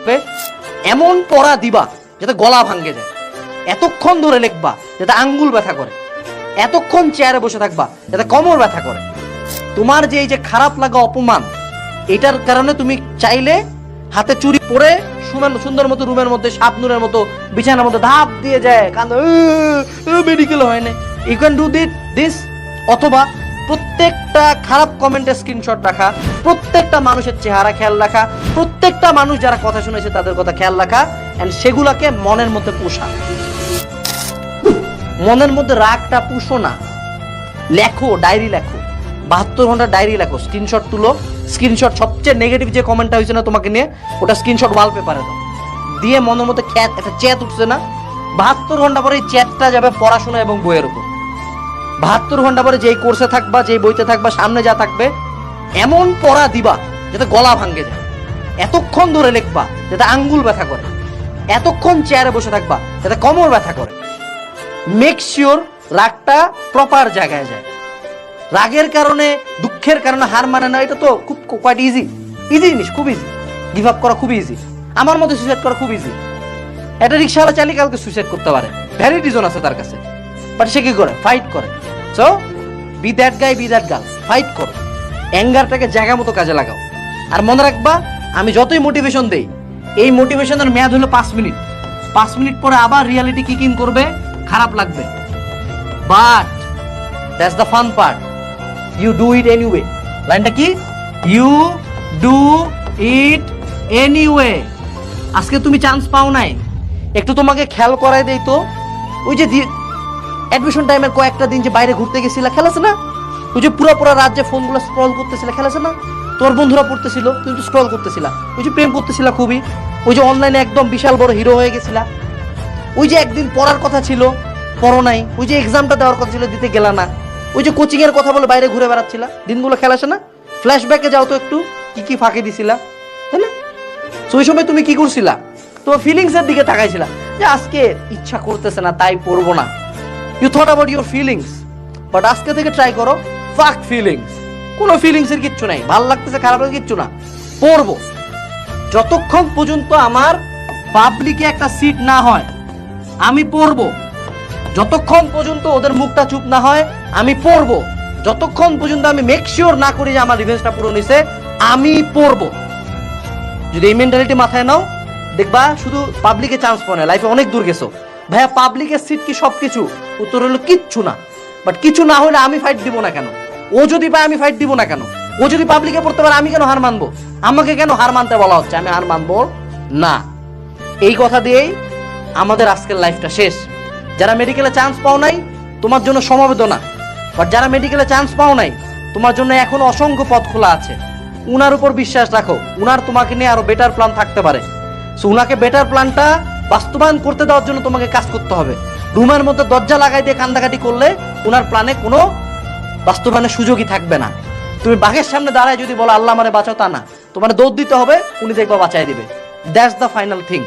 থাকবে, এমন পড়া দিবা যাতে গলা ভাঙ্গে যায়, এতক্ষণ ধরে লিখবা যাতে আঙ্গুল ব্যথা করে, এতক্ষণ চেয়ারে বসে থাকবা যাতে কোমর ব্যথা করে। তোমার যে এই যে খারাপ লাগা অপমান, এটার কারণে তুমি চাইলে হাতে চুরি পরে সুন্দর মতো রুমের মধ্যে শাবনুরের মতো বিছানার মধ্যে ধাপ দিয়ে যায়, কান্দ, মেডিকেল হয় না, ইউ ক্যান ডু দিস। অথবা প্রত্যেকটা খারাপ কমেন্টের স্ক্রিনশট রাখা, প্রত্যেকটা মানুষের চেহারা খেয়াল রাখা, প্রত্যেকটা মানুষ যারা কথা শুনেছে তাদের কথা খেয়াল রাখা, এন্ড সেগুলাকে মনের মধ্যে পোষা। মনের মধ্যে রাগটা পুষো না, লেখো, ডায়েরি লেখো, 72 ঘন্টা ডায়েরি লেখো, স্ক্রিনশট তুলো, স্ক্রিনশট সবচেয়ে নেগেটিভ যে কমেন্টটা হয়েছে না তোমাকে নিয়ে, ওটা স্ক্রিনশট ওয়ালপেপারে দাও, দিয়ে মনের মধ্যে একটা চ্যাট উঠছে না, 72 ঘন্টা পরে এই চ্যাটটা যাবে পড়াশোনা এবং বইয়ের উপর। 72 ঘন্টা পরে যেই কোর্সে থাকবা, যেই বইতে থাকবা, সামনে যা থাকবে, এমন পড়া দিবা যাতে গলা ভাঙ্গে যায়, এতক্ষণ ধরে লিখবা যাতে আঙ্গুল ব্যথা করে, এতক্ষণ চেয়ারে বসে থাকবা যাতে কোমর ব্যথা করে। মেক শিওর রাগটা প্রপার জায়গায় যায়। রাগের কারণে, দুঃখের কারণে হার মানে না, এটা তো খুব কোয়াইট ইজি জিনিস, খুব ইজি। গিভ আপ করা খুব ইজি, আমার মধ্যে সুইসাইড করা খুব ইজি। একটা রিক্সাওয়ালা চালিয়ে কালকে সুইসাইড করতে পারে, ভ্যালিড রিজন আছে তার কাছে, বাট সে কি করে? ফাইট করে। So be that guy, be that girl, fight করো, অ্যাঙ্গারটাকে জায়গা মতো কাজে লাগাও। আর মনে রাখবা, আমি যতই মোটিভেশন দেই, এই মোটিভেশনের মেয়াদ হলো 5 মিনিট। 5 মিনিট পরে আবার রিয়ালিটি কিকিং করবে, খারাপ লাগবে, but that's the fun part, you do it anyway. লাইনটা কি? You do it anyway. আজকে তুমি চান্স পাও নাই, একটু তোমাকে খেয়াল করাই দেই তো, ওই যে অ্যাডমিশন টাইমের কয়েকটা দিন যে বাইরে ঘুরতে গেছিলা, খেলাছে না? ওই যে পুরো রাত যে ফোনগুলো স্ক্রল করতেছিলা, খেলাছে না? তোর বন্ধুরা পড়তেছিল, তুমি তো স্ক্রল করতেছিলা। ওই যে প্রেম করতেছিলা খুবই, ওই যে অনলাইনে একদম বিশাল বড় হিরো হয়ে গেছিলা, ওই যে একদিন পড়ার কথা ছিল, পড়ো নাই, ওই যে এক্সামটা দেওয়ার কথা ছিল, দিতে গেলা না, ওই যে কোচিং এর কথা বলে বাইরে ঘুরে বেড়াচ্ছিলা, দিনগুলো খেলাছে না? ফ্ল্যাশব্যাকে যাও তো একটু, কি ফাঁকি দিছিলা, তাই না? ওই সময় তুমি কি করছিলা? তোমার ফিলিংস এর দিকে তাকাইছিলা যে আজকে ইচ্ছা করতেছে না তাই পড়বো না। You thought about your feelings, but আজকে থেকে ট্রাই করো ফাক ফিলিংস। কোনো ফিলিংস এর কিচ্ছু নাই, ভালো লাগতেছে খারাপ লাগে কিচ্ছু না, পড়বো। যতক্ষণ পর্যন্ত আমার পাবলিকে একটা সিট না হয় আমি পড়বো, যতক্ষণ পর্যন্ত ওদের মুখটা চুপ না হয় আমি পড়বো, যতক্ষণ পর্যন্ত আমি মেক শিওর না করি যে আমার রিভেঞ্জটা পুরো নিছে আমি পড়বো। যদি এই মেন্টালিটি মাথায় নাও, দেখবা শুধু পাবলিকে চান্স পাও না, লাইফে অনেক দূর গেছো। ভাইয়া পাবলিকের সিট কি সবকিছু? উত্তর হলো কিচ্ছু না। বাট কিছু না হলে আমি ফাইট দিব না কেন? ও যদি পায় আমি ফাইট দিব না কেন? ও যদি পাবলিকে পড়তে পারে আমি কেন হার মানবো? আমাকে কেন হার মানতে বলা হচ্ছে? আমি হার মানবো না। এই কথা দিয়েই আমাদের আজকের লাইফটা শেষ। যারা মেডিকেলে চান্স পাও নাই তোমার জন্য সমবেদনা, বাট যারা মেডিকেলে চান্স পাও নাই তোমার জন্য এখনো অসংখ্য পথ খোলা আছে। উনার উপর বিশ্বাস রাখো, উনার তোমাকে নিয়ে আরো বেটার প্ল্যান থাকতে পারে। সো উনাকে বেটার প্ল্যানটা বাস্তবায়ন করতে দেওয়ার জন্য তোমাকে কাজ করতে হবে। রুমের মধ্যে দরজা লাগাই দিয়ে কান্দাকাটি করলে উনার প্ল্যানে কোনো বাস্তবায়নের সুযোগই থাকবে না। তুমি বাঘের সামনে দাঁড়ায় যদি বলো আল্লাহ আমারে বাঁচাও, তা না, তোমার দৌড় দিতে হবে, উনি দেখবা বাঁচাই দিবে। That's the final thing.